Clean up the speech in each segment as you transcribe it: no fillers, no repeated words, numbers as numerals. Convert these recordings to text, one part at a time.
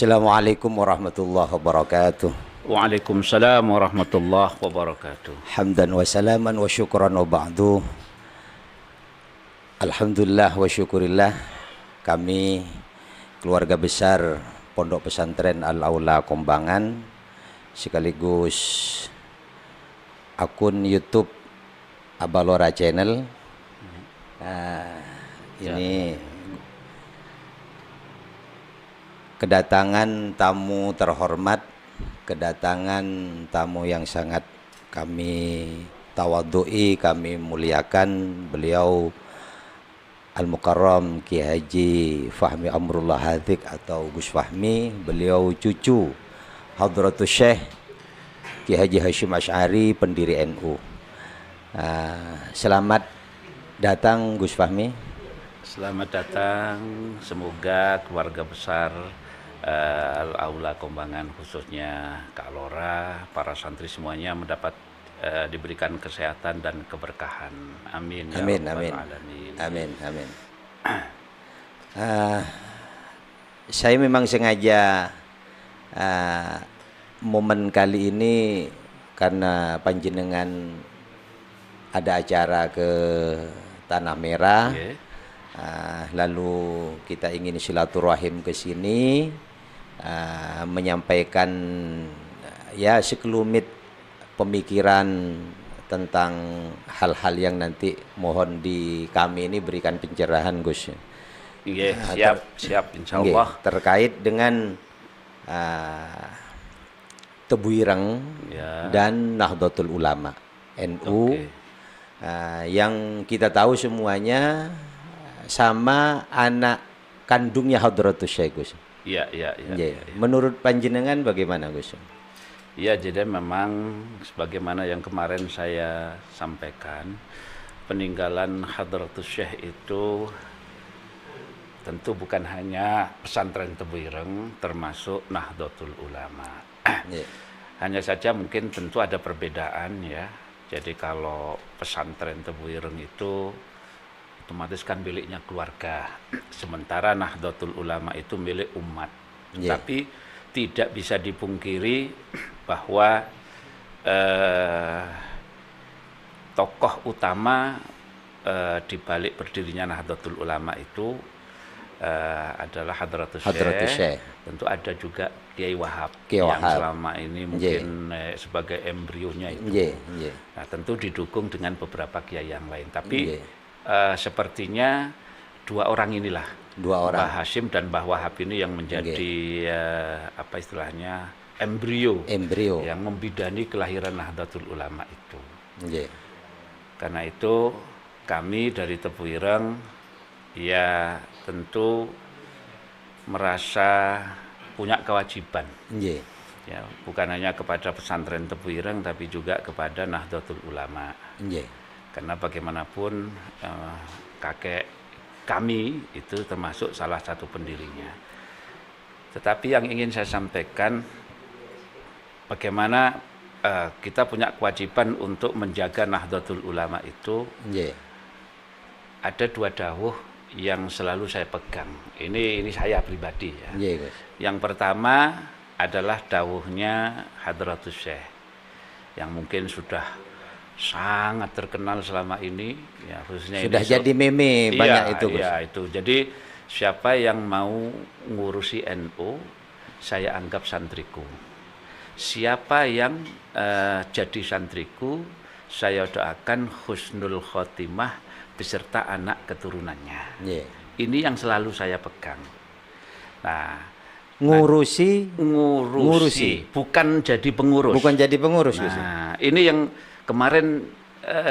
Assalamualaikum warahmatullahi wabarakatuh. Waalaikumsalam warahmatullahi wabarakatuh. Hamdan wa salaman wa syukran wa ba'du. Alhamdulillah wa syukurillah, kami keluarga besar Pondok Pesantren Al-Aula Kombangan sekaligus akun YouTube Abalora Channel. Ini kedatangan tamu terhormat, kedatangan tamu yang sangat kami tawadhu'i, kami muliakan. Beliau Al-Mukarram Ki Haji Fahmi Amrullah Hadzik atau Gus Fahmi. Beliau cucu Hadratus Syekh Ki Haji Hashim Asy'ari, pendiri NU. Selamat datang Gus Fahmi. Selamat datang, semoga keluarga besar Al-Aula Kombangan, khususnya Kak Lora, para santri semuanya mendapat diberikan kesehatan dan keberkahan. Amin. Amin, Ya amin. Rabbal Alamin. Amin, amin. Saya memang sengaja momen kali ini karena panjenengan ada acara ke Tanah Merah. Okay. Lalu kita ingin silaturahim ke sini, menyampaikan ya sekelumit pemikiran tentang hal-hal yang nanti mohon di kami ini berikan pencerahan, Gus. Siap insyaallah. Terkait dengan Tebu Ireng dan Nahdlatul Ulama NU. Yang kita tahu semuanya sama anak kandungnya Hadratus Syekh, Gus. Iya. Menurut panjenengan bagaimana, Gus? Ya, jadi memang sebagaimana yang kemarin saya sampaikan, peninggalan Hadratus Syekh itu tentu bukan hanya pesantren Tebu Ireng, termasuk Nahdlatul Ulama. Hanya saja mungkin tentu ada perbedaan ya. Jadi kalau pesantren Tebu Ireng itu otomatis kan miliknya keluarga, sementara Nahdlatul Ulama itu milik umat. Tapi tidak bisa dipungkiri bahwa tokoh utama di balik berdirinya Nahdlatul Ulama itu adalah Hadratus Syekh. Tentu ada juga Kiai Wahab yang selama ini mungkin sebagai embrionya itu. Nah, tentu didukung dengan beberapa kiai yang lain. Tapi sepertinya dua orang inilah, Mbah Hashim dan Mbah Wahab ini yang menjadi apa istilahnya embrio yang membidani kelahiran Nahdlatul Ulama itu. Karena itu kami dari Tebu Ireng ya tentu merasa punya kewajiban, ya bukan hanya kepada pesantren Tebu Ireng tapi juga kepada Nahdlatul Ulama. Karena bagaimanapun kakek kami itu termasuk salah satu pendirinya. Tetapi yang ingin saya sampaikan, bagaimana kita punya kewajiban untuk menjaga Nahdlatul Ulama itu. Ada dua dawuh yang selalu saya pegang. Ini saya pribadi ya. Yang pertama adalah dawuhnya Hadratus Syekh yang mungkin sudah sangat terkenal selama ini ya, khususnya sudah ini jadi meme banyak itu, Gus. Iya, itu. Jadi siapa yang mau ngurusi NU, saya anggap santriku. Siapa yang jadi santriku, saya doakan husnul khotimah beserta anak keturunannya. Ini yang selalu saya pegang. Nah, ngurusi, bukan jadi pengurus. Bukan jadi pengurus. Nah, ini yang kemarin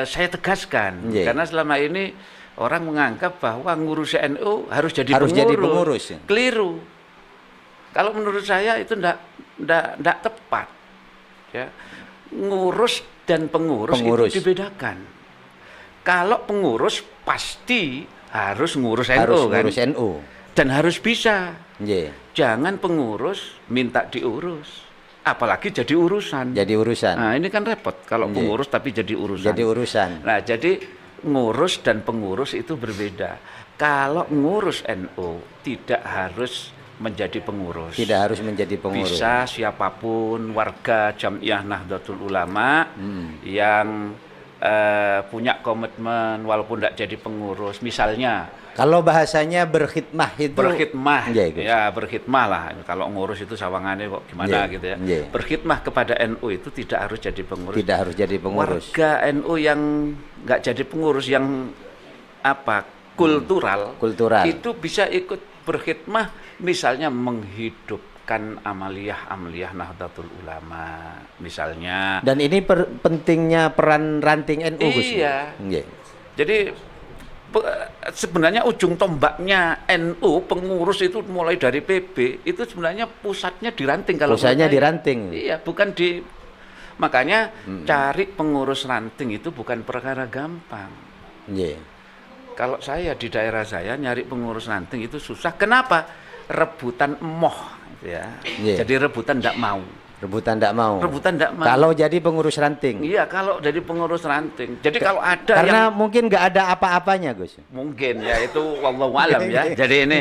saya tegaskan. Karena selama ini orang menganggap bahwa ngurus NU harus jadi pengurus. Keliru. Kalau menurut saya itu enggak tepat. Ya. Ngurus dan pengurus itu dibedakan. Kalau pengurus pasti harus ngurus NU. Dan harus bisa. Jangan pengurus minta diurus, apalagi jadi urusan. Nah, ini kan repot kalau pengurus tapi jadi urusan. Nah, jadi ngurus dan pengurus itu berbeda. Kalau ngurus NU tidak harus menjadi pengurus. Tidak harus menjadi pengurus. Bisa siapapun warga Jam'iyah Nahdlatul Ulama yang punya komitmen walaupun tidak jadi pengurus. Misalnya kalau bahasanya berkhidmah itu berkhidmah, Gus. ya berkhidmah lah. Kalau ngurus itu sawangannya kok gimana gitu ya. Berkhidmah kepada NU itu tidak harus jadi pengurus. Tidak harus jadi pengurus. Warga NU yang nggak jadi pengurus, yang kultural, itu bisa ikut berkhidmah, misalnya menghidupkan amaliyah Nahdlatul Ulama, misalnya. Dan ini pentingnya peran ranting NU, Gus. Iya. Jadi sebenarnya ujung tombaknya NU pengurus itu mulai dari PB itu sebenarnya pusatnya di ranting. Kalau pusatnya di ranting. Iya, bukan di. Makanya cari pengurus ranting itu bukan perkara gampang. Kalau saya di daerah saya nyari pengurus ranting itu susah. Kenapa? Rebutan emoh, ya. Jadi rebutan tidak mau. Rebutan tidak mau. Kalau jadi pengurus ranting. Iya, kalau jadi pengurus ranting. Jadi kalau ada karena mungkin nggak ada apa-apanya, Gus. Mungkin ya, itu wallahu alam ya. Jadi ini,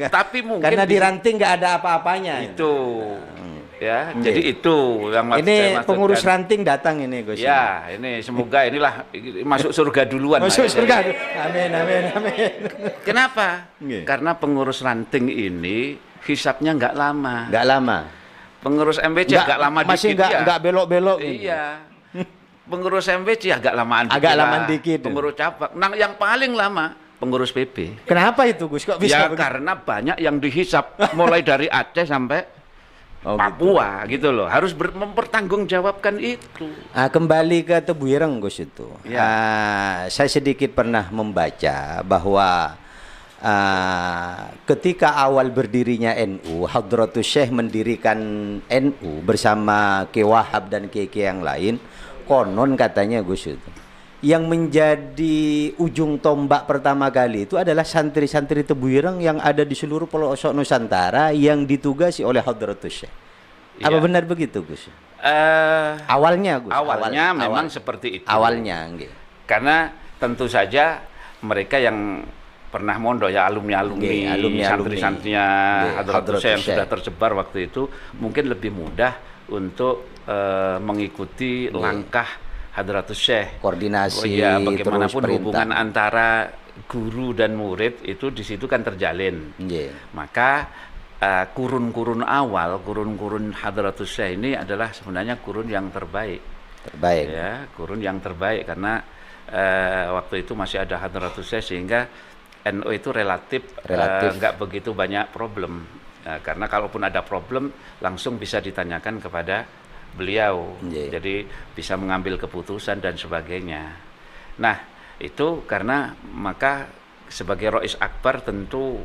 tapi mungkin karena di ranting nggak ada apa-apanya. Itu. Ya, jadi itu yang ini pengurus ranting datang ini, Gus. Ya, ini semoga inilah masuk surga duluan. Masuk surga. Amin. Kenapa? Karena pengurus ranting ini hisapnya nggak lama. Pengurus MBC agak lama masih dikit. Masih nggak belok-belok. Iya. Pengurus MBC agak lamaan dikit. Pengurus cabang. Nah, yang paling lama pengurus PB. Kenapa itu, Gus? Kok bisa? Ya karena banyak yang dihisap mulai dari Aceh sampai Papua gitu loh. Harus mempertanggungjawabkan itu. Kembali ke Tebu Ireng, Gus itu. Ya. Saya sedikit pernah membaca bahwa ketika awal berdirinya NU, Hadratus Syekh mendirikan NU bersama Ki Wahab dan Ki yang lain, konon katanya, Gus itu, yang menjadi ujung tombak pertama kali itu adalah santri-santri Tebu Ireng yang ada di seluruh pelosok Nusantara yang ditugasi oleh Hadratus Syekh. Apa benar begitu, Gus? Awalnya, Gus. Awalnya memang seperti itu. Awalnya, karena tentu saja mereka yang pernah mondok ya, alumni santri-santrinya Hadratus Syekh yang sudah tersebar waktu itu mungkin lebih mudah untuk mengikuti langkah Hadratus Syekh. Koordinasi, bagaimanapun hubungan antara guru dan murid itu di situ kan terjalin. Maka kurun-kurun awal, kurun Hadratus Syekh ini adalah sebenarnya kurun yang terbaik. Ya, kurun yang terbaik karena waktu itu masih ada Hadratus Syekh sehingga NU itu relatif nggak begitu banyak problem, karena kalaupun ada problem langsung bisa ditanyakan kepada beliau, jadi bisa mengambil keputusan dan sebagainya. Nah itu karena maka sebagai Rois Akbar tentu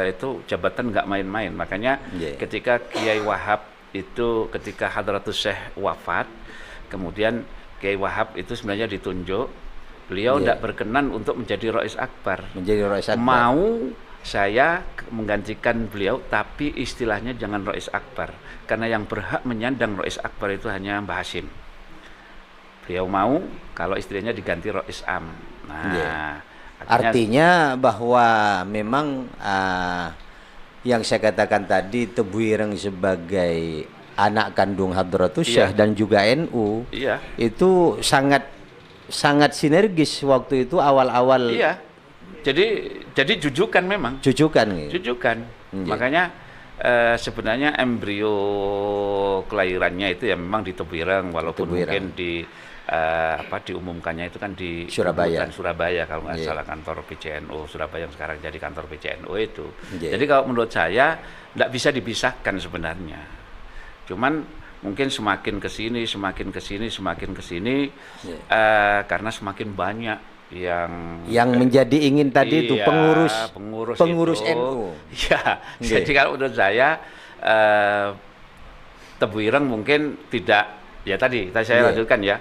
itu jabatan nggak main-main, makanya ketika Kiai Wahab itu ketika Hadratus Syekh wafat, kemudian Kiai Wahab itu sebenarnya ditunjuk. Beliau tidak berkenan untuk menjadi Rois Akbar. Mau saya menggantikan beliau, tapi istilahnya jangan Rois Akbar. Karena yang berhak menyandang Rois Akbar itu hanya Mbah Hasyim. Beliau mau kalau istilahnya diganti Rois Am. Nah, artinya bahwa memang yang saya katakan tadi, Tebu Ireng sebagai anak kandung Hadratus Syekh dan juga NU, itu sangat sinergis waktu itu awal-awal. Iya. Jadi jujukan memang. Jujukan. Makanya sebenarnya embrio kelahirannya itu ya memang di Tebu Ireng, walaupun mungkin diumumkannya itu kan di Surabaya kalau nggak salah, kantor PCNU Surabaya yang sekarang jadi kantor PCNU itu. Jadi kalau menurut saya nggak bisa dipisahkan sebenarnya. Cuman mungkin semakin kesini karena semakin banyak yang menjadi ingin tadi itu pengurus itu. NU. Ya, jadi kalau menurut saya Tebu Ireng mungkin tidak, ya tadi saya lanjutkan ya.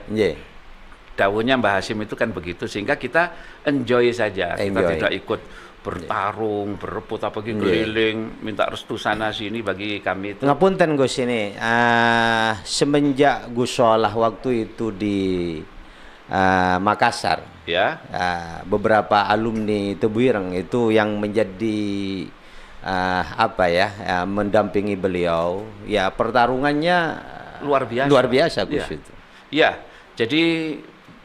Dawuhnya Mbah Hasyim itu kan begitu, sehingga kita enjoy saja. Kita tidak ikut bertarung, berebut keliling, minta restu sana sini. Bagi kami itu ngapunten, Gus, ini semenjak Gus Solah waktu itu di Makassar, beberapa alumni Tebu Ireng itu yang menjadi mendampingi beliau. Ya pertarungannya luar biasa Gus ya. itu. Ya, jadi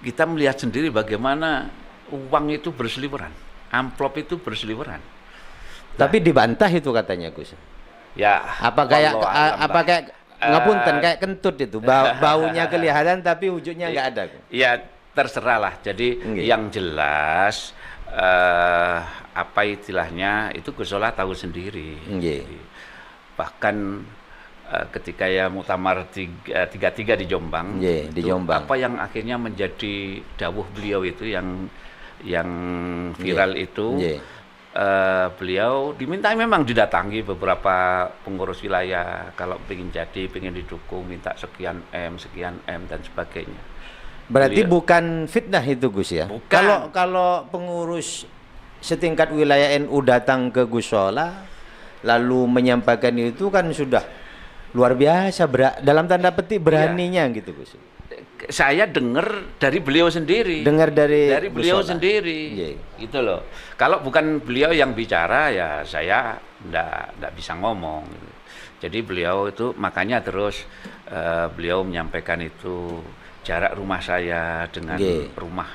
kita melihat sendiri bagaimana uang itu berseliweran, amplop itu berseliweran. Tapi dibantah itu katanya Gus. Ya. Apa kayak ngapunten kayak kentut itu, baunya kelihatan tapi wujudnya nggak ada. Ya terserah lah. Jadi yang jelas apa istilahnya itu Gus Solah tahu sendiri. Bahkan ketika ya muktamar 33 di Jombang, di Jombang, apa yang akhirnya menjadi dawuh beliau itu yang viral itu, beliau diminta memang didatangi beberapa pengurus wilayah kalau pengen didukung, minta sekian M dan sebagainya. Berarti bukan fitnah itu Gus ya? Bukan. Kalau pengurus setingkat wilayah NU datang ke Gus Solah lalu menyampaikan itu kan sudah luar biasa, dalam tanda petik beraninya gitu Gus. Saya dengar dari beliau sendiri. Dengar dari beliau sendiri. Gitu loh. Kalau bukan beliau yang bicara ya saya enggak bisa ngomong. Jadi beliau itu makanya terus beliau menyampaikan itu jarak rumah saya dengan rumah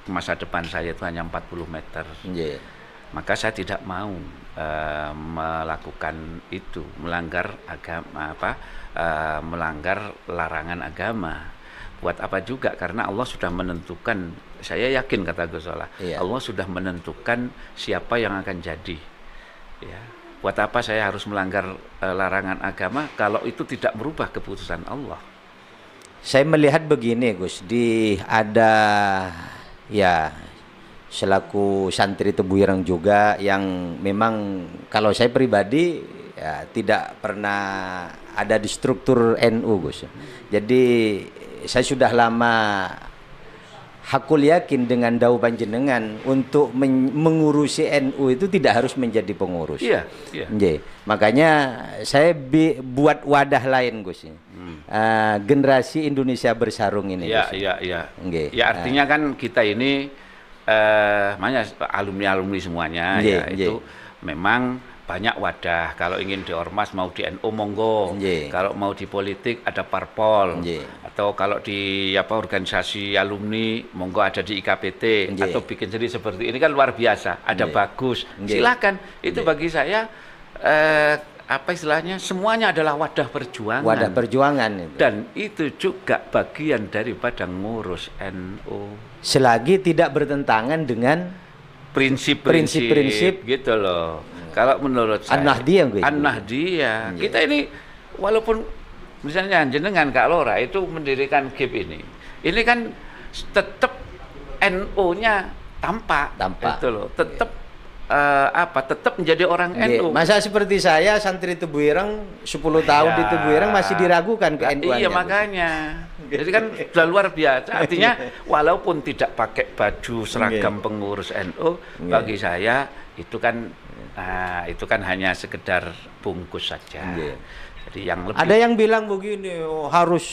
masa depan saya itu hanya 40 meter. Maka saya tidak mau melakukan itu, melanggar agama melanggar larangan agama. Buat apa juga, karena Allah sudah menentukan, saya yakin kata Gus Solah, Allah sudah menentukan siapa yang akan jadi. Ya. Buat apa saya harus melanggar larangan agama kalau itu tidak merubah keputusan Allah. Saya melihat begini Gus, ada ya selaku santri Tebu Ireng juga yang memang kalau saya pribadi ya tidak pernah ada di struktur NU Gus. Jadi saya sudah lama hakul yakin dengan dawuh panjenengan untuk mengurusi NU itu tidak harus menjadi pengurus. Iya. Makanya saya buat wadah lain Gus. Generasi Indonesia Bersarung ini. Iya. Ya artinya kan kita ini alumni semuanya itu memang banyak wadah. Kalau ingin di ormas mau di NU monggo. Kalau mau di politik ada parpol. Atau kalau di organisasi alumni monggo ada di IKPT atau bikin sendiri seperti ini kan luar biasa. Ada bagus. Silakan. Itu bagi saya istilahnya semuanya adalah wadah perjuangan. Wadah perjuangan itu. Dan itu juga bagian daripada ngurus NU. Selagi tidak bertentangan dengan prinsip-prinsip gitu loh. Kalau menurut saya An-Nahdiyah. Kita ini walaupun misalnya jenengan Kak Lora itu mendirikan GIP ini kan tetap NU-nya tampak. Gitu loh. Tetap tetap menjadi orang NU. Masa seperti saya santri Tebu Ireng 10 tahun di Tebu Ireng masih diragukan ke NU-nya. Iya makanya. Jadi kan sudah luar biasa. Artinya walaupun tidak pakai baju seragam pengurus NU, bagi saya itu kan hanya sekedar bungkus saja. Jadi yang lebih ada yang bilang begini, harus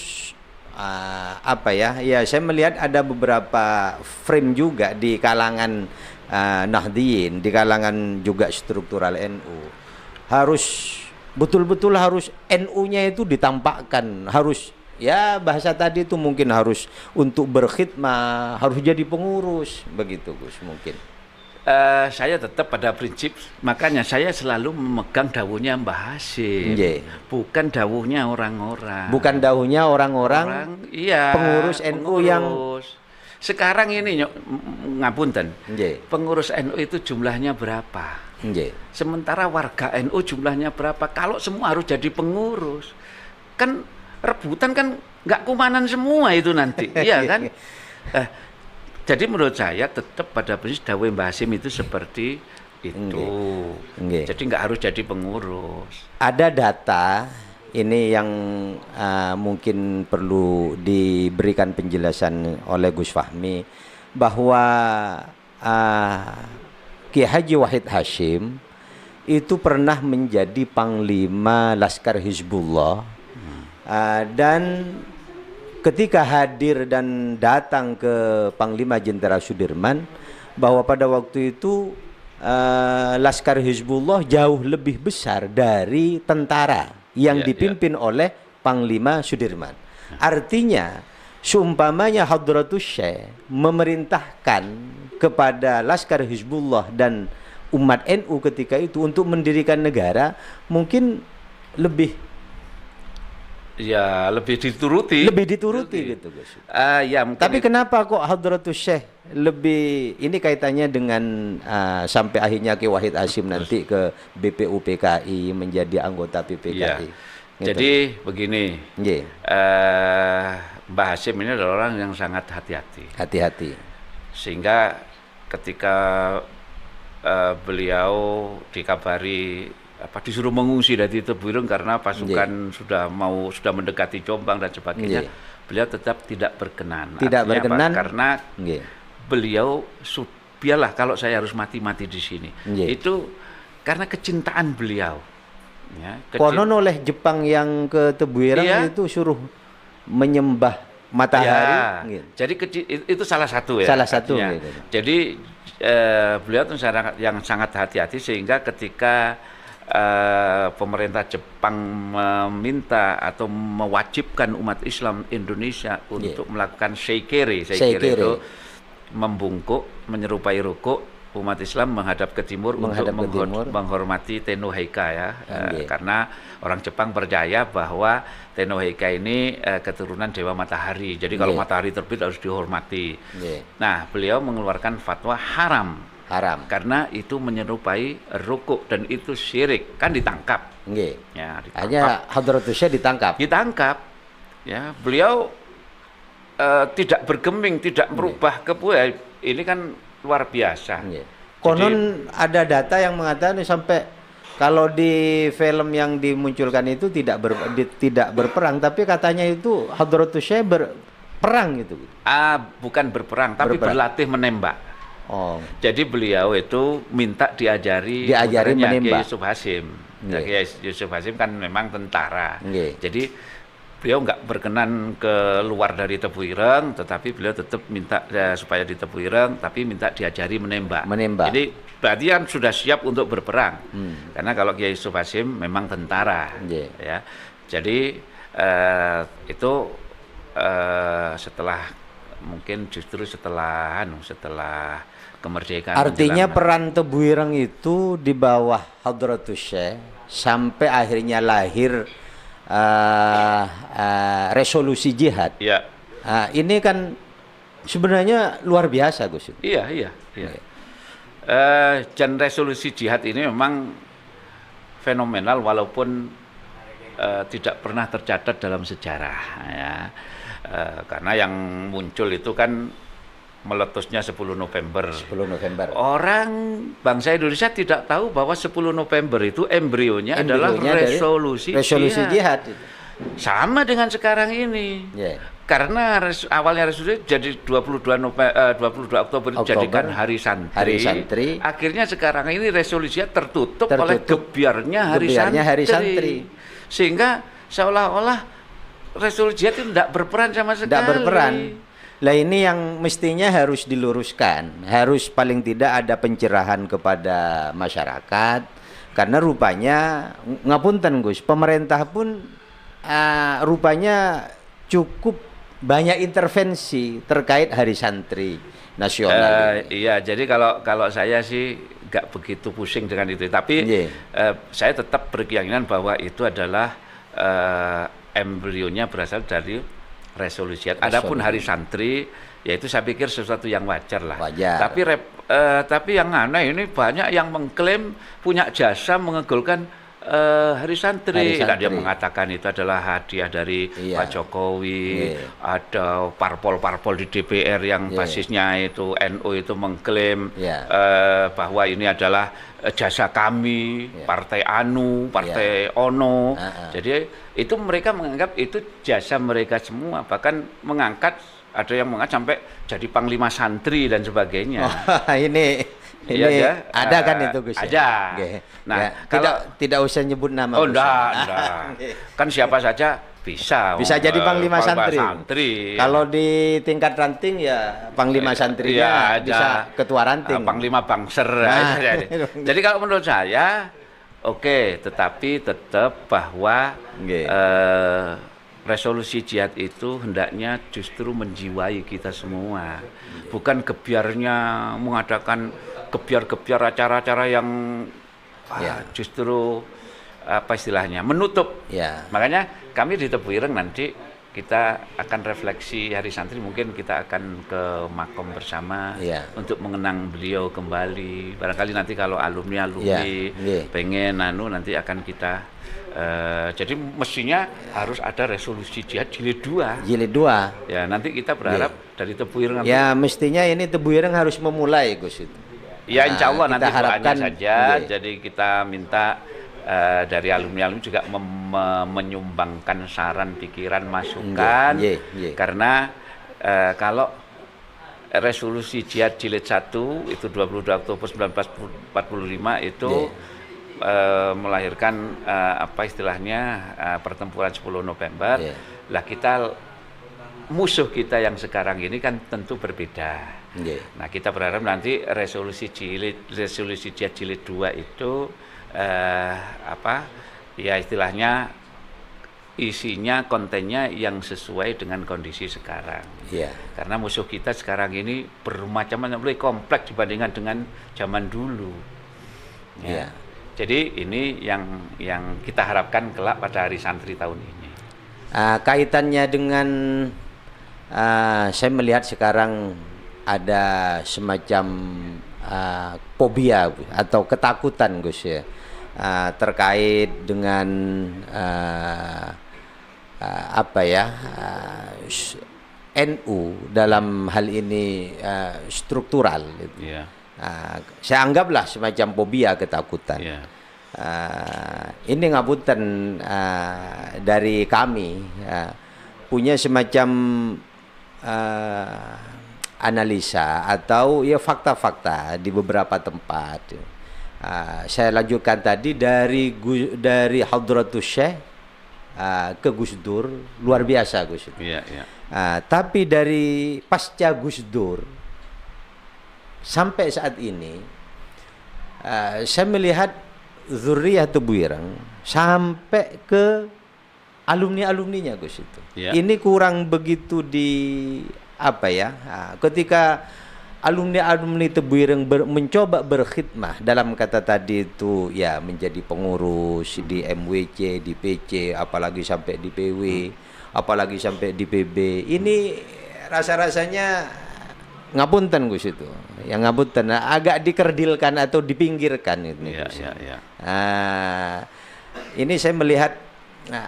ya saya melihat ada beberapa frame juga di kalangan Nahdliyin, di kalangan juga struktural NU. Harus betul-betul harus NU-nya itu ditampakkan, harus ya bahasa tadi itu mungkin harus untuk berkhidmah, harus jadi pengurus begitu Gus mungkin. Saya tetap pada prinsip, makanya saya selalu memegang dawuhnya Mbah Hasyim, bukan dawuhnya orang-orang. Bukan dawuhnya orang-orang pengurus NU yang sekarang ini ngapunten. Pengurus NU itu jumlahnya berapa? Sementara warga NU jumlahnya berapa? Kalau semua harus jadi pengurus, kan rebutan kan nggak kumanan semua itu nanti, iya kan? Jadi menurut saya tetap pada prinsip dawuh Mbah Hasyim itu seperti itu. Jadi nggak harus jadi pengurus. Ada data ini yang mungkin perlu diberikan penjelasan oleh Gus Fahmi bahwa Ki Haji Wahid Hasyim itu pernah menjadi Panglima Laskar Hizbullah dan ketika hadir dan datang ke Panglima Jenderal Sudirman bahwa pada waktu itu Laskar Hizbullah jauh lebih besar dari tentara yang dipimpin oleh Panglima Sudirman. Artinya, seumpamanya Hadratus Syekh memerintahkan kepada Laskar Hizbullah dan umat NU ketika itu untuk mendirikan negara, mungkin lebih dituruti. Lebih dituruti gitu, Gus. Ya, tapi kenapa kok Hadratus Syekh lebih, ini kaitannya dengan sampai akhirnya Ki Wahid Hasyim nanti ke BPUPKI menjadi anggota PPKI. Ya. Gitu. Jadi begini, Mbah Hasyim ini adalah orang yang sangat hati-hati. Hati-hati. Sehingga ketika beliau dikabari disuruh mengungsi dari Tebuireng karena pasukan sudah mendekati Jombang dan sebagainya, beliau tetap tidak berkenan. Tidak berkenan karena beliau biarlah kalau saya harus mati di sini. Itu karena kecintaan beliau. Ya, konon oleh Jepang yang ke Tebuireng itu suruh menyembah matahari. Jadi itu salah satu ya. Salah satu. Gitu. Jadi beliau itu yang sangat hati-hati sehingga ketika pemerintah Jepang meminta atau mewajibkan umat Islam Indonesia untuk melakukan seikere itu menyerupai rukuk, umat Islam menghadap ke timur untuk menghormati Tenno Heika ya. Karena orang Jepang percaya bahwa Tenno Heika ini keturunan Dewa Matahari. Jadi kalau matahari terbit harus dihormati. Nah, beliau mengeluarkan fatwa haram karena itu menyerupai rukuk dan itu syirik, kan ditangkap. Ya, hanya Hadratus Syekh ditangkap. Ya, beliau tidak bergeming, tidak merubah keputusan. Ini kan luar biasa. Konon ada data yang mengatakan sampai kalau di film yang dimunculkan itu tidak berperang, tapi katanya itu Hadratus Syekh berperang gitu. Bukan berperang, tapi berlatih menembak. Jadi beliau itu minta diajari menembak. Kiai Yusuf Hasyim. Kiai Yusuf Hasyim kan memang tentara. Jadi beliau nggak berkenan keluar dari Tebuireng, tetapi beliau tetap minta supaya di Tebuireng, tapi minta diajari menembak. Jadi berarti kan sudah siap untuk berperang. Karena kalau Kiai Yusuf Hasyim memang tentara. Ya. Jadi itu setelah kemerdekaan. Artinya peran Tebuireng itu di bawah Hadratus Syekh sampai akhirnya lahir resolusi jihad. Ini kan sebenarnya luar biasa, Gus. Iya. Dan resolusi jihad ini memang fenomenal walaupun tidak pernah tercatat dalam sejarah ya. Karena yang muncul itu kan meletusnya 10 November. Orang bangsa Indonesia tidak tahu bahwa 10 November itu embrionya adalah resolusi jihad. Sama dengan sekarang ini. Karena awalnya resolusi jadi 22 Oktober dijadikan Hari Santri. Akhirnya sekarang ini resolusinya tertutup oleh gebiarnya Hari Santri. Sehingga seolah-olah resolusi jihad itu tidak berperan sama sekali. Tidak berperan. Lah ini yang mestinya harus diluruskan, harus paling tidak ada pencerahan kepada masyarakat, karena rupanya ngapunten Gus, pemerintah pun rupanya cukup banyak intervensi terkait Hari Santri Nasional. Iya, jadi kalau saya sih nggak begitu pusing dengan itu, tapi saya tetap berkeyakinan bahwa itu adalah embrionya berasal dari resolusi. Adapun Hari Santri, yaitu saya pikir sesuatu yang wajar lah. Tapi yang aneh ini banyak yang mengklaim punya jasa mengegulkan Hari Santri. Dia mengatakan itu adalah hadiah dari Pak Jokowi. Ada parpol-parpol di DPR yang basisnya itu NU itu mengklaim bahwa ini adalah jasa kami, partai Anu, partai Ono. Jadi itu mereka menganggap itu jasa mereka semua. Bahkan mengangkat, ada yang mengangkat sampai jadi Panglima Santri dan sebagainya. Ini ada kan itu Gus? Ada. Nah, kalau tidak usah nyebut nama. Enggak. Kan siapa saja Bisa jadi panglima santri. santri. Kalau di tingkat ranting ya panglima santrinya ada bisa ketua ranting. Panglima bangser. Nah. Jadi kalau menurut saya oke, tetapi tetap bahwa Nggih. Resolusi jihad itu hendaknya justru menjiwai kita semua, bukan gebyarnya mengadakan gebyar-gebyar acara-acara yang justru apa istilahnya menutup. Ya. Makanya kami di Tebu Ireng nanti kita akan refleksi Hari Santri, mungkin kita akan ke makom bersama untuk mengenang beliau kembali. Barangkali nanti kalau alumni pengen nanti akan kita jadi mestinya harus ada resolusi jihad jilid 2. Jilid 2. Ya, nanti kita berharap dari Tebu Ireng. Ya, mestinya ini Tebu Ireng harus memulai, Gus itu. Ya, insya Allah nanti harapkan saja. Jadi kita minta dari alumni juga menyumbangkan saran, pikiran, masukan. Karena kalau resolusi jihad jilid 1 itu 22 Oktober 1945 itu melahirkan apa istilahnya pertempuran 10 November. Lah musuh kita yang sekarang ini kan tentu berbeda. Nah, kita berharap nanti resolusi jihad jilid 2 itu istilahnya isinya, kontennya yang sesuai dengan kondisi sekarang. Karena musuh kita sekarang ini bermacam-macam, lebih kompleks dibandingkan dengan zaman dulu. Jadi ini yang kita harapkan kelak pada Hari Santri tahun ini. Kaitannya dengan saya melihat sekarang ada semacam fobia atau ketakutan, Gus ya, terkait dengan NU dalam hal ini struktural. Gitu. Saya anggaplah semacam fobia, ketakutan. Ini ngapunten dari kami punya semacam analisa atau ya fakta-fakta di beberapa tempat. Saya lanjutkan tadi dari Hadratus Syekh ke Gus Dur, luar biasa Gus. Tapi dari pasca Gus Dur sampai saat ini saya melihat Zuriyah Tebu Ireng sampai ke alumni-alumninya Gus itu. Ini kurang begitu ketika alumni Tebu Ireng mencoba berkhidmah dalam kata tadi itu ya, menjadi pengurus di MWC, di PC, apalagi sampai di PW, apalagi sampai di PB. Ini rasa-rasanya ngapunten Gus itu. Yang ngapunten agak dikerdilkan atau dipinggirkan itu. Ini saya melihat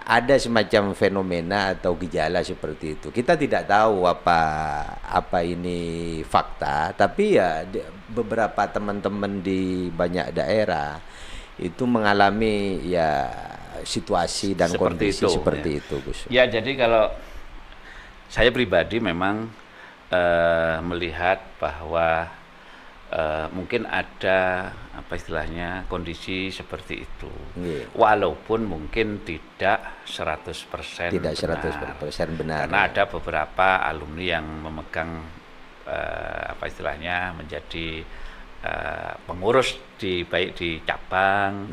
ada semacam fenomena atau gejala seperti itu. Kita tidak tahu apa ini fakta, tapi ya beberapa teman-teman di banyak daerah itu mengalami ya situasi dan kondisi seperti itu, Gus. Ya, jadi kalau saya pribadi memang melihat bahwa mungkin ada apa istilahnya kondisi seperti itu, walaupun mungkin tidak 100% benar. Karena ada beberapa alumni yang memegang apa istilahnya menjadi pengurus baik di cabang,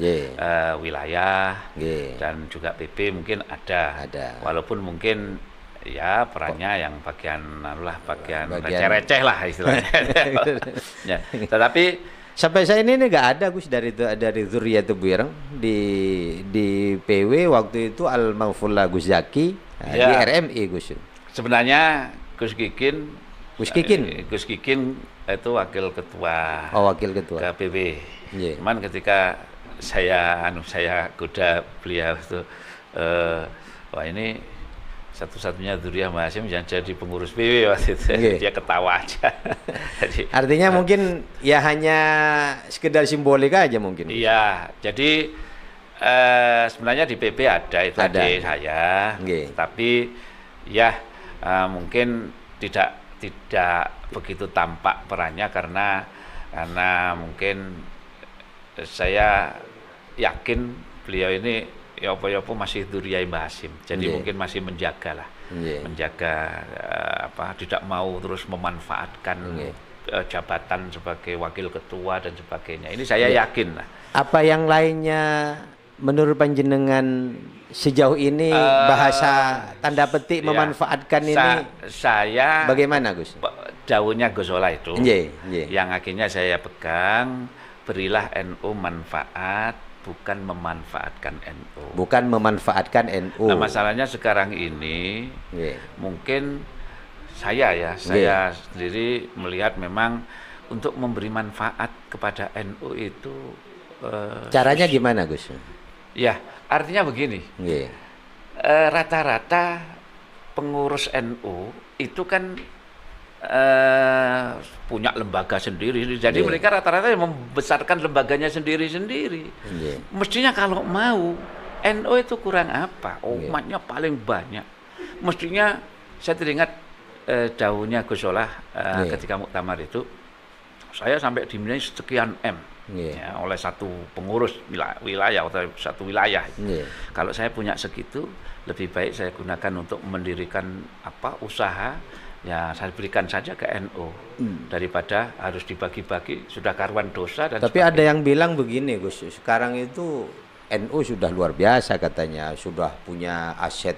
wilayah, dan juga PP mungkin ada. Walaupun mungkin ya perannya yang bagian receh-receh lah istilahnya. Ya, tetapi sampai saya ini nggak ada Gus dari Zuriyah Tebu Ireng di PW waktu itu Al-Maghfurlah Gus Zaki di RMI Gus. Sebenarnya Gus Kikin itu wakil ketua. Wakil ketua KPW. Cuman ketika saya goda beliau itu wah ini satu-satunya Dzurriyyah Mbah Hasyim yang jadi pengurus PW waktu itu. Dia ketawa aja. Artinya mungkin ya hanya sekedar simbolik aja mungkin. Iya, jadi sebenarnya di PP ada itu adik saya, tapi ya mungkin tidak begitu tampak perannya karena mungkin saya yakin beliau ini ya apa masih Dzurriyyah Mbah Hasyim. Jadi mungkin masih menjaga lah. Menjaga tidak mau terus memanfaatkan jabatan sebagai wakil ketua dan sebagainya. Ini saya yakin lah. Apa yang lainnya menurut panjenengan sejauh ini bahasa tanda petik memanfaatkan ini? Saya bagaimana Gus? Daunnya Gus Solah itu yang akhirnya saya pegang, berilah NU manfaat, bukan memanfaatkan NU. Bukan memanfaatkan NU. Nah, masalahnya sekarang ini mungkin saya sendiri melihat memang untuk memberi manfaat kepada NU itu caranya gimana Gus? Ya, artinya begini. Rata-rata pengurus NU itu kan punya lembaga sendiri. Jadi mereka rata-rata membesarkan lembaganya sendiri-sendiri. Mestinya kalau mau NU itu kurang apa? Umatnya paling banyak. Mestinya saya teringat daunnya Gus Solah ketika muktamar itu, saya sampai dimintai sekian M oleh satu pengurus wilayah atau satu wilayah. Kalau saya punya segitu, lebih baik saya gunakan untuk mendirikan usaha, ya saya berikan saja ke NU daripada harus dibagi-bagi, sudah karuan dosa dan tapi sebagainya. Ada yang bilang begini Gus, sekarang itu NU sudah luar biasa katanya, sudah punya aset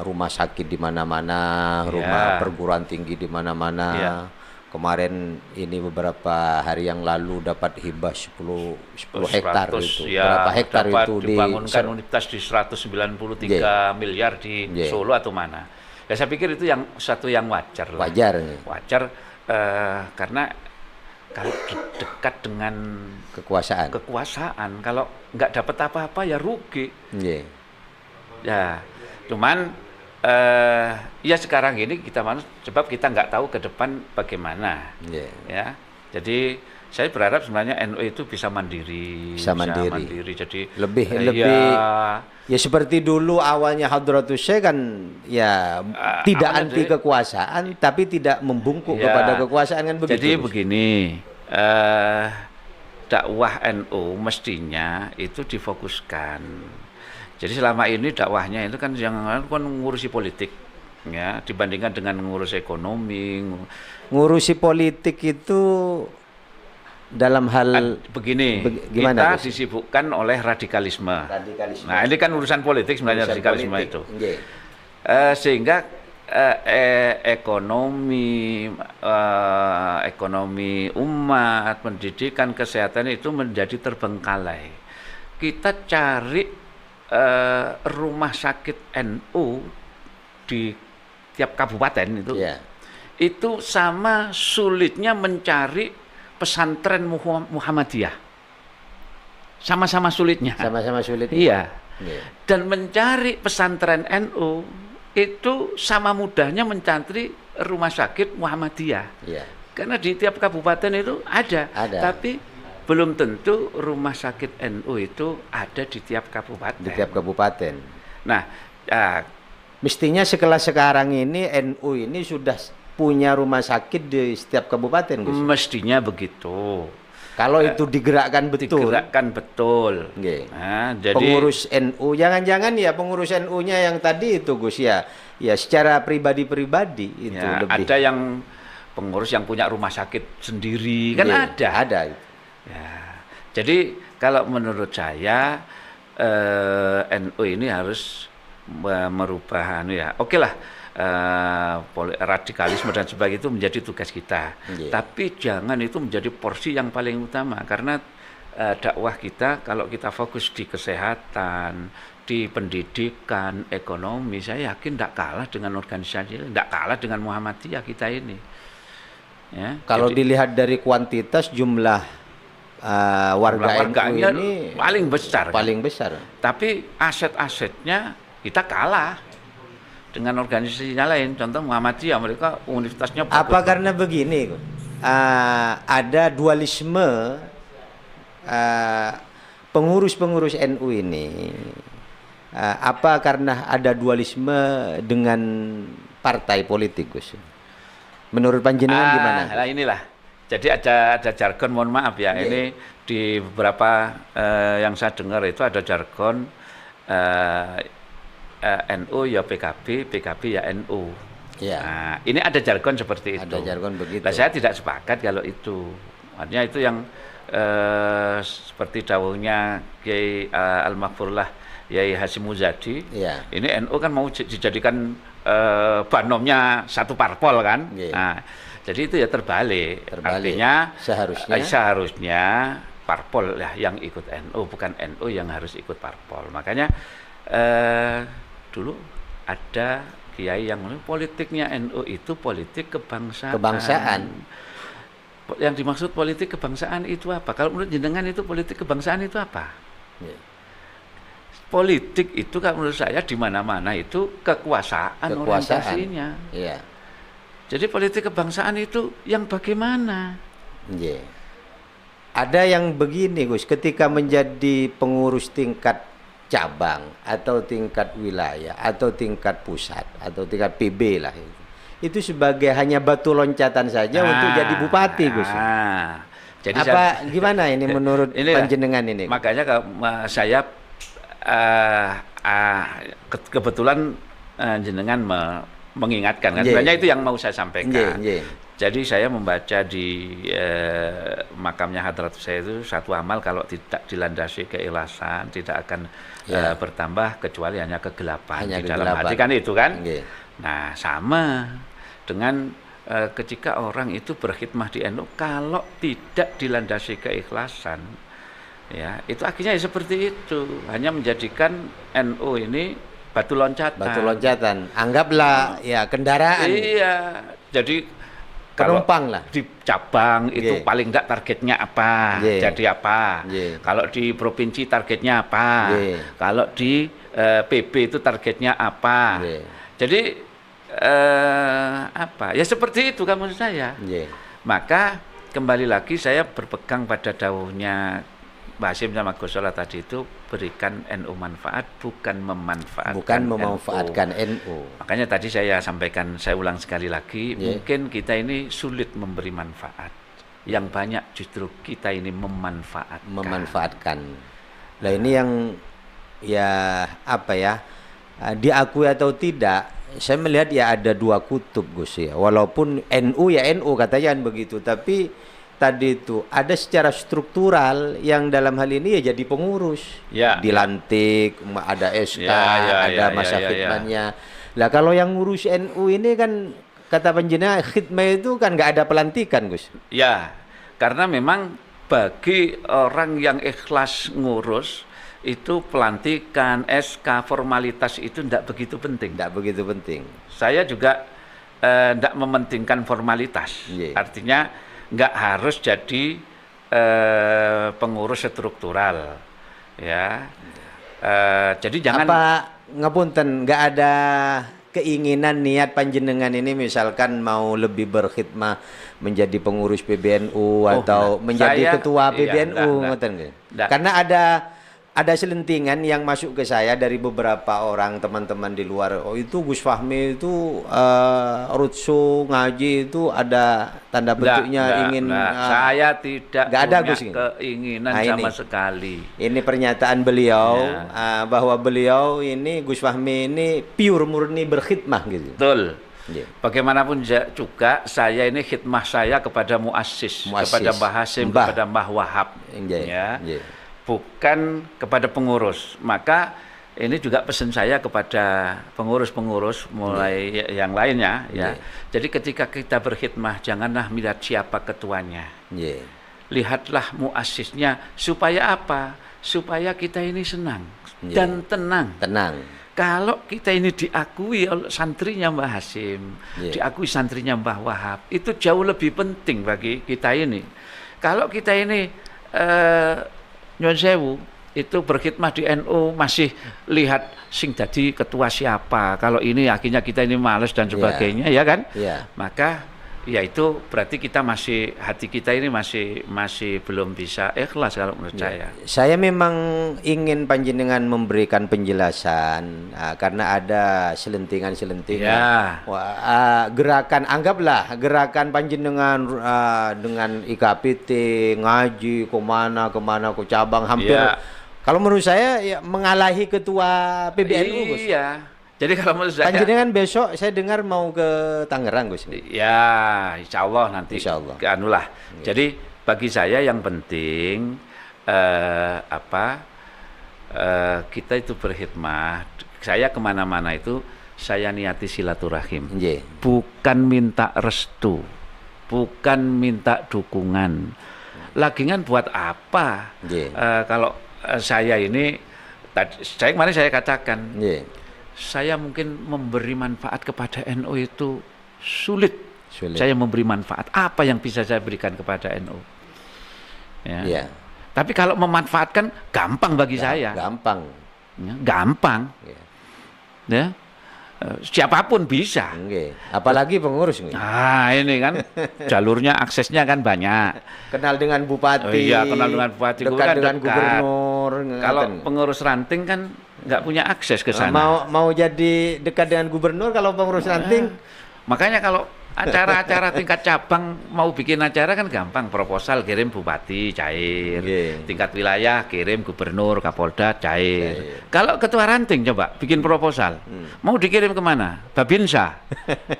rumah sakit di mana-mana, rumah perguruan tinggi di mana-mana. Kemarin ini beberapa hari yang lalu dapat hibah 10 hektar itu. Berapa hektar itu dibangunkan universitas di 193 miliar di Solo atau mana. Ya saya pikir itu satu yang wajar lah. Wajar karena kalau dekat dengan kekuasaan kalau nggak dapat apa-apa ya rugi. Ya, cuman ya sekarang ini sebab kita nggak tahu ke depan bagaimana. Ya, jadi saya berharap sebenarnya NU itu bisa mandiri. Jadi lebih ya seperti dulu awalnya Hadratus Syekh kan ya tidak anti kekuasaan tapi tidak membungkuk kepada kekuasaan kan begitu. Jadi begini, dakwah NU mestinya itu difokuskan. Jadi selama ini dakwahnya itu kan yang ngurusi politik ya dibandingkan dengan ngurus ekonomi. Ngurusi politik itu dalam hal begini, kita disibukkan oleh radikalisme. Nah, ini kan urusan politik sebenarnya radikalisme itu. Sehingga ekonomi umat, pendidikan, kesehatan itu menjadi terbengkalai. Kita cari rumah sakit NU di tiap kabupaten itu sama sulitnya mencari pesantren Muhammadiyah. Sama-sama sulitnya. Iya. Dan mencari pesantren NU itu sama mudahnya mencari rumah sakit Muhammadiyah. Karena di tiap kabupaten itu ada. Tapi belum tentu rumah sakit NU itu ada di tiap kabupaten. Nah, mestinya sekelas sekarang ini NU ini sudah punya rumah sakit di setiap kabupaten, Gus. Mestinya begitu. Kalau itu digerakkan betul. Nah, jadi pengurus NU, jangan-jangan ya pengurus NU-nya yang tadi itu, Gus ya secara pribadi-pribadi itu lebih. Ada yang pengurus yang punya rumah sakit sendiri kan ada. Ya, jadi kalau menurut saya NU ini harus merubah radikalisme dan sebagainya itu menjadi tugas kita. Tapi jangan itu menjadi porsi yang paling utama karena dakwah kita kalau kita fokus di kesehatan, di pendidikan, ekonomi, saya yakin tidak kalah dengan organisasi, tidak kalah dengan Muhammadiyah kita ini. Ya, kalau dilihat dari kuantitas jumlah warga NU ini paling besar. Tapi aset-asetnya kita kalah dengan organisasinya lain. Contoh Muhammadiyah, mereka universitasnya bagus. Apa karena begini? Ada dualisme pengurus-pengurus NU ini. Apa karena ada dualisme dengan partai politik, Gus? Menurut panjenengan gimana? Nah inilah. Jadi ada jargon, mohon maaf ya, ini di beberapa yang saya dengar itu ada jargon eh, NU ya PKB, PKB ya NU. Ya. Nah, ini ada jargon seperti itu. Ada jargon begitu. Nah, saya tidak sepakat kalau itu. Artinya itu yang seperti dawuhnya Kiai Al-Maghfurlah Yai Hasyim Muzadi. Ya. Ini NU kan mau dijadikan banomnya satu parpol kan. Ya. Nah, jadi itu ya terbalik. Artinya seharusnya parpol lah yang ikut NU, bukan NU yang harus ikut parpol. Makanya dulu ada kiai yang politiknya NU itu politik kebangsaan. Yang dimaksud politik kebangsaan itu apa? Kalau menurut jenengan itu politik kebangsaan itu apa? Ya. Politik itu kalau menurut saya di mana-mana itu kekuasaan orientasinya. Ya. Jadi politik kebangsaan itu yang bagaimana? Ya. Ada yang begini Gus, ketika menjadi pengurus tingkat cabang atau tingkat wilayah atau tingkat pusat atau tingkat PB lah itu sebagai hanya batu loncatan saja untuk jadi bupati Gus. Jadi gimana ini menurut panjenengan ini? Makanya saya kebetulan jenengan mengingatkan kan. Sebenarnya itu yang mau saya sampaikan. Jadi saya membaca di makamnya Hadratus Syekh itu satu amal kalau tidak dilandasi keikhlasan tidak akan bertambah kecuali hanya kegelapan di dalam hati kan itu kan. Nah sama dengan ketika orang itu berkhidmah di NU kalau tidak dilandasi keikhlasan ya itu akhirnya ya seperti itu, hanya menjadikan NU ini batu loncatan. Anggaplah ya kendaraan. Iya. Jadi penumpang lah di cabang itu paling enggak targetnya apa, jadi apa. Kalau di provinsi targetnya apa, kalau di PB itu targetnya apa. Jadi apa ya seperti itu kan menurut saya. Maka kembali lagi saya berpegang pada dawuhnya Mbah Hasyim sama Gus Solah tadi itu berikan NU manfaat bukan memanfaatkan NU. Makanya tadi saya sampaikan, saya ulang sekali lagi, mungkin kita ini sulit memberi manfaat. Yang banyak justru kita ini memanfaatkan. Nah ini yang ya apa ya diakui atau tidak, saya melihat ya ada dua kutub Gus ya. Walaupun NU ya NU katanya kan begitu, tapi tadi itu ada secara struktural yang dalam hal ini ya jadi pengurus, dilantik, ada SK, ada masa khidmatnya. Lah kalau yang ngurus NU ini kan kata panjenengan khidmah itu kan nggak ada pelantikan Gus. Ya, karena memang bagi orang yang ikhlas ngurus itu pelantikan, SK, formalitas itu tidak begitu penting. Saya juga tidak mementingkan formalitas. Artinya nggak harus jadi pengurus struktural ya. Jadi jangan ngapunten, nggak ada keinginan niat panjenengan ini misalkan mau lebih berkhidmah menjadi pengurus PBNU atau menjadi ketua PBNU karena ada selentingan yang masuk ke saya dari beberapa orang teman-teman di luar. Oh itu Gus Fahmi itu rutsu ngaji itu ada tanda bentuknya ingin. Saya tidak punya keinginan sama sekali. Ini pernyataan beliau bahwa beliau ini Gus Fahmi ini pure murni berkhidmah gitu. Betul. Bagaimanapun juga saya ini khidmah saya kepada muassis. Kepada Mbah Hasyim, kepada Mbah Wahab. Bukan kepada pengurus. Maka ini juga pesan saya kepada pengurus-pengurus mulai yang lainnya ya. Jadi ketika kita berkhidmah janganlah melihat siapa ketuanya. Lihatlah muassisnya supaya apa? Supaya kita ini senang dan tenang. Kalau kita ini diakui oleh santrinya Mbah Hasyim, diakui santrinya Mbah Wahab, itu jauh lebih penting bagi kita ini. Kalau kita ini nyuwun sewu itu berkhidmah di NU masih lihat sing jadi ketua siapa, kalau ini akhirnya kita ini males dan sebagainya ya kan, maka ya itu berarti kita hati kita ini masih belum bisa ikhlas kalau menurut saya. Saya memang ingin panjenengan memberikan penjelasan karena ada selentingan-selentingan gerakan, anggaplah gerakan panjenengan dengan IKPT ngaji kemana ke cabang hampir Kalau menurut saya ya mengalahi ketua PBNU, Gus. Iya. Jadi kalau menurut saya Panjenengan besok saya dengar mau ke Tangerang, Gus. ya, insya Allah nanti Insya Allah. anulah. Jadi bagi saya yang penting kita itu berkhidmat. Saya kemana-mana itu saya niati silaturahim, Nggih. bukan minta restu, bukan minta dukungan. Lagian buat apa? Nggih. Kalau saya ini, saya kemarin saya katakan, Nggih. saya mungkin memberi manfaat kepada NU itu sulit. Sulit. Saya memberi manfaat. Apa yang bisa saya berikan kepada NU? Ya. Iya. Tapi kalau memanfaatkan gampang bagi saya. Gampang. Ya, gampang. Iya. Ya. Siapapun bisa. Nggih. Apalagi pengurus nggih. Nah, ini kan jalurnya aksesnya kan banyak. Kenal dengan bupati. Oh iya, kenal dengan bupati. Dekat Kan dengan dekat. gubernur. Kalau ngaten. pengurus ranting kan nggak punya akses ke sana. mau jadi dekat dengan gubernur kalau pengurus ranting. Makanya kalau acara-acara tingkat cabang mau bikin acara kan gampang, proposal kirim bupati cair, Nggih. tingkat wilayah kirim gubernur, kapolda cair. Kalau ketua ranting coba bikin proposal, mau dikirim kemana? Babinsa,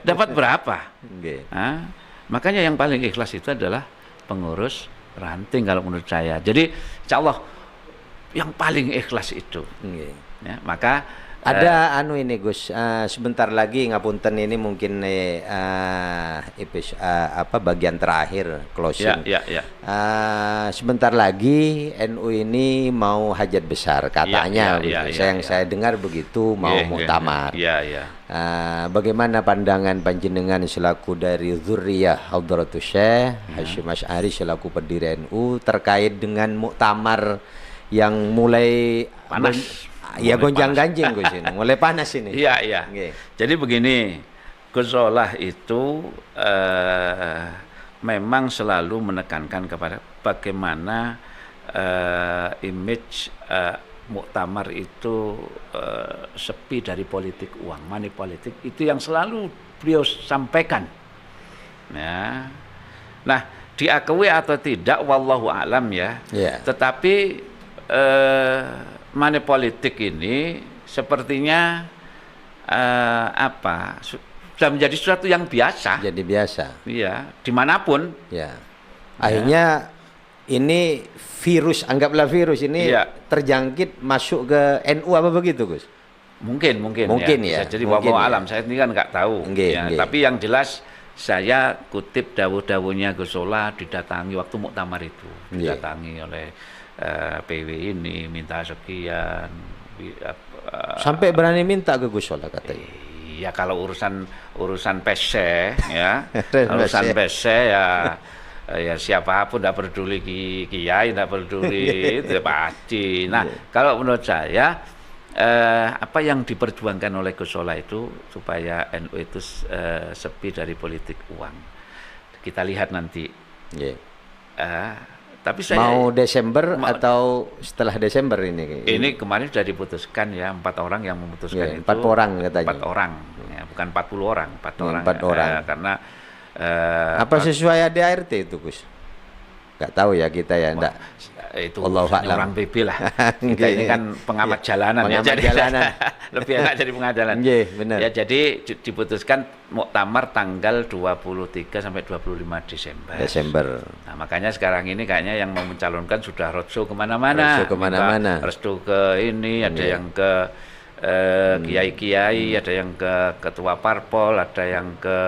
dapat berapa? Nggih. Nah, makanya yang paling ikhlas itu adalah pengurus ranting kalau menurut saya. Jadi insya Allah yang paling ikhlas itu. Nggih. Ya, maka Ada anu ini Gus, sebentar lagi ngapunten ini mungkin bagian terakhir closing. ya. Sebentar lagi NU ini mau hajat besar katanya, saya dengar begitu mau muktamar. Iya. Bagaimana pandangan panjenengan selaku dari Zuriyah Hadratus Syekh Hasyim Asy'ari selaku pendiri NU terkait dengan muktamar yang mulai panas? Ya gonjang-ganjing Gus ini, mulai panas ini. Iya. Nggih. Jadi begini, Gus Solah itu memang selalu menekankan kepada bagaimana image muktamar itu sepi dari politik uang, money politik, itu yang selalu beliau sampaikan. Ya. Nah, diakui atau tidak, wallahu alam ya. Yeah. Tetapi money politik ini sepertinya sudah menjadi sesuatu yang biasa. Jadi biasa. Iya, dimanapun. Ya. Akhirnya ini virus, anggaplah virus ini terjangkit masuk ke NU apa begitu Gus? Mungkin ya. Bisa jadi mungkin wallahu ya. alam. Saya ini kan nggak tahu. Nggih. Tapi yang jelas saya kutip dawuh-dawuhnya Gus Solah didatangi waktu muktamar itu, didatangi oleh PW ini minta sekian. Sampai berani minta ke Gus Solah katanya. Iya, kalau urusan pese ya, urusan pese ya siapapun, tidak peduli kiai, tidak peduli itu pasti. Nah, kalau menurut saya apa yang diperjuangkan oleh Gus Solah itu supaya NU itu sepi dari politik uang. Kita lihat nanti. Tapi saya mau Desember atau setelah Desember ini? Ini kemarin sudah diputuskan ya, 4 orang yang memutuskan itu. 4 orang katanya. 4 orang, ya, bukan 40 orang, 4 orang. 4 orang. Karena apa sesuai ADART itu Gus? Gak tahu ya kita ya, enggak. Itu orang PP lah. Kita ini kan pengamat jalanan ya, jadi lebih enak jadi pengajaran. Benar. Ya, jadi diputuskan muktamar tanggal 23 sampai 25 Desember. Nah, makanya sekarang ini kayaknya yang mau mencalonkan sudah roadshow kemana-mana. Restu ke ini, ada yang ke kiai-kiai, ada yang ke ketua parpol, ada yang ke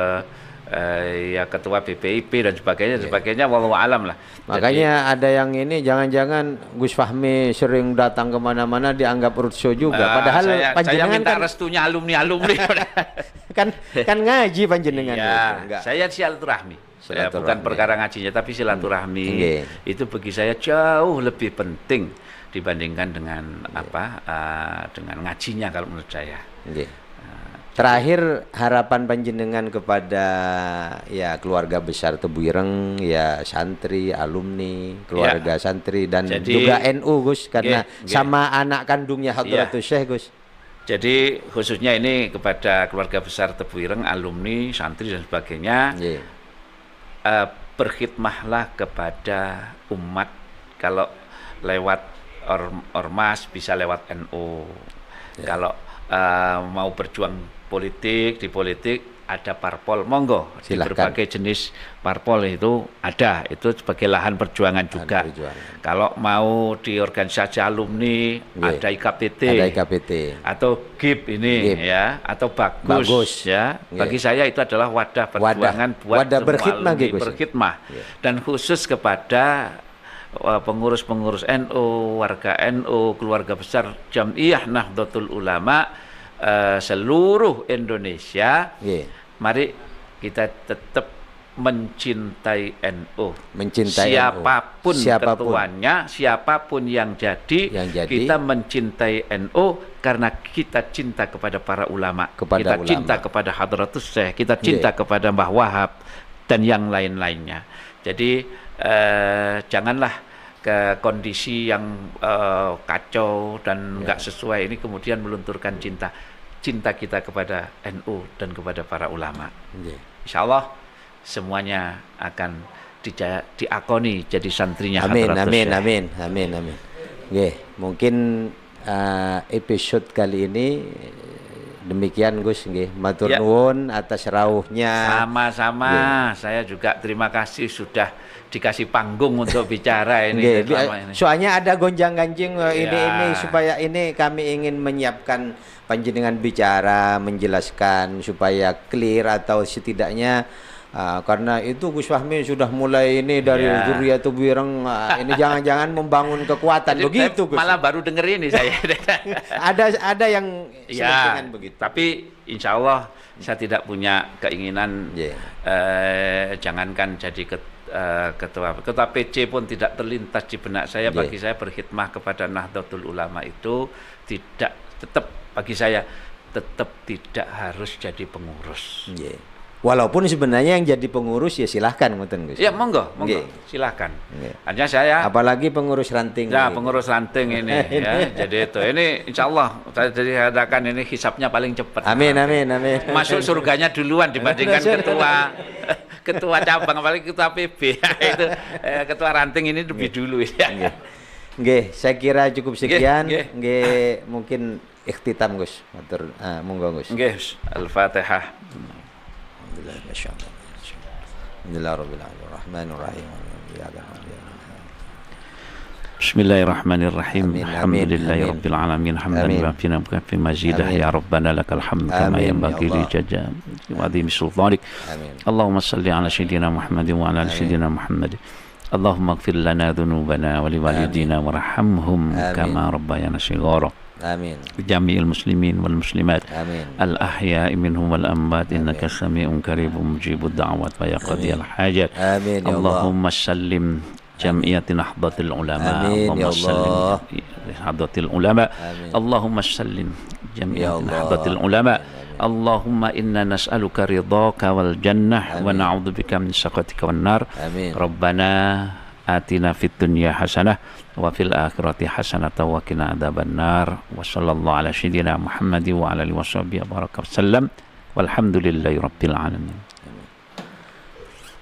ya ketua BPIP dan sebagainya, wallahu alam lah. Makanya ada yang ini jangan-jangan Gus Fahmi sering datang kemana-mana dianggap roadshow juga. Padahal saya minta restunya alumni kan ngaji panjenengan. Ya, saya silaturahmi. Bukan perkara ngajinya, tapi silaturahmi itu bagi saya jauh lebih penting dibandingkan dengan dengan ngajinya kalau menurut saya. Terakhir harapan panjenengan kepada ya keluarga besar Tebu Ireng, ya santri, alumni, keluarga santri dan juga NU Gus, karena sama anak kandungnya Hadratus Syekh Gus. Jadi khususnya ini kepada keluarga besar Tebu Ireng, alumni, santri dan sebagainya, berkhidmahlah kepada umat. Kalau lewat ormas bisa lewat NU. Kalau mau berjuang politik, di politik ada parpol, monggo. Di Silahkan. berbagai jenis parpol itu ada, itu sebagai lahan perjuangan juga. perjuangan. Kalau mau di organisasi alumni, ada IKPT, Ada IKPT. atau GIP ini GIP. ya, atau bagus, Bagus. ya. Bagi saya itu adalah wadah perjuangan buat wadah semua berkhidmah, alumni Gus. berkhidmah. Dan khusus kepada pengurus-pengurus NU, warga NU, keluarga besar Jam'iyah Nahdlatul Ulama seluruh Indonesia. Mari kita tetap mencintai NU. Mencintai siapapun NU. Siapapun ketuanya, siapapun yang jadi, kita mencintai NU karena kita cinta kepada para ulama, kita cinta kepada Hadratus Syekh, kita cinta kepada Mbah Wahab dan yang lain-lainnya. Jadi janganlah ke kondisi yang kacau dan nggak sesuai ini kemudian melunturkan cinta kita kepada NU dan kepada para ulama. Insya Allah semuanya akan diakoni jadi santrinya Hadratus Syekh. Amin. Mungkin episode kali ini demikian Gus, matur nuwun atas rawuhnya. Sama-sama. Saya juga terima kasih sudah dikasih panggung untuk bicara ini. Soalnya ada gonjang-ganjing ini supaya ini kami ingin menyiapkan panjenengan bicara, menjelaskan supaya clear atau setidaknya karena itu Gus Fahmi sudah mulai ini dari Dzurriyyatul Bireng, ini jangan-jangan membangun kekuatan. Jadi, begitu Gus. Malah baru denger ini saya. ada yang ya, begitu. Tapi insya Allah saya tidak punya keinginan jangankan jadi ketua PC pun tidak terlintas di benak saya. Bagi saya berkhidmah kepada Nahdlatul Ulama itu tetap bagi saya tetap tidak harus jadi pengurus. Walaupun sebenarnya yang jadi pengurus ya silahkan, ngoten Gus. Ya monggo, silahkan. Hanya saya. Apalagi pengurus ranting. Ya pengurus ranting ini. Ya, jadi itu ini Insya Allah saya katakan ini hisapnya paling cepat. Amin. Masuk surganya duluan dibandingkan ketua cabang, apalagi ketua PB. Itu ketua ranting ini lebih dulu ya. Saya kira cukup sekian. Mungkin ikhtitam Gus. Monggo Gus. Al-Fatihah. Bismillahirrahmanirrahim. Alhamdulillahi rabbil alamin. Hamdan rabbina fi majidah ya rabbana lakal hamd kama yanbaghi li jalali wa azimi sultanik. Allahumma salli ala sayyidina Muhammadin wa ala ali sayyidina Muhammad. Allahumma ighfir lana dhunubana wa liwalidina warhamhum kama rabbayana shighara. آمين بجميع المسلمين والمسلمات آمين الأحياء منهم والأموات إنك سميع قريب مجيب الدعوات ويقضي الحاجات. آمين يا اللهم سلم جمعية نهضة العلماء. اللهم سلم نهضة العلماء. اللهم سلم جمعية نهضة العلماء. اللهم إنا نسألك رضاك والجنة ونعوذ بك من سخطك والنار. ربنا آتنا في الدنيا حسنة وفي الآخرة حسنة وقنا عذاب النار. وصلى الله على سيدنا محمد وعلى آله وصحبه وسلم والحمد لله رب العالمين.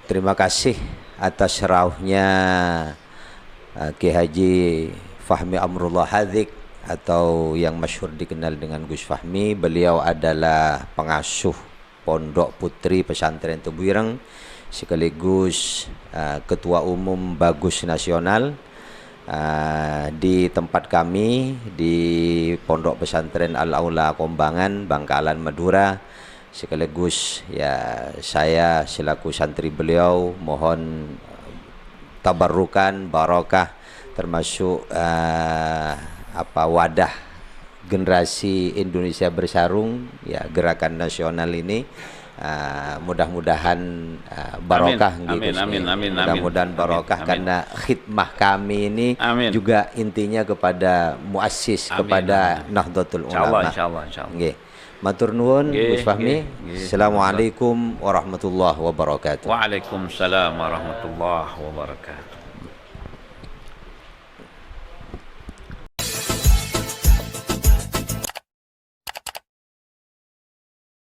Terima kasih atas rawuhnya Ki Haji Fahmi Amrullah Hadzik atau yang masyhur dikenal dengan Gus Fahmi. Beliau adalah pengasuh Pondok Putri Pesantren Tebuireng sekaligus Ketua Umum Bagus Nasional di tempat kami di Pondok Pesantren Al-Aula Kombangan, Bangkalan, Madura. Sekaligus ya saya selaku santri beliau mohon tabarrukan, barokah termasuk wadah generasi Indonesia Bersarung ya gerakan nasional ini. Mudah-mudahan barokah mudah-mudahan barokah karena khidmah kami ini juga intinya kepada muassis kepada Nahdlatul Ulama. Insyaallah. Matur nuwun Gus Fahmi. Assalamualaikum warahmatullahi wabarakatuh. Waalaikumsalam warahmatullahi wabarakatuh.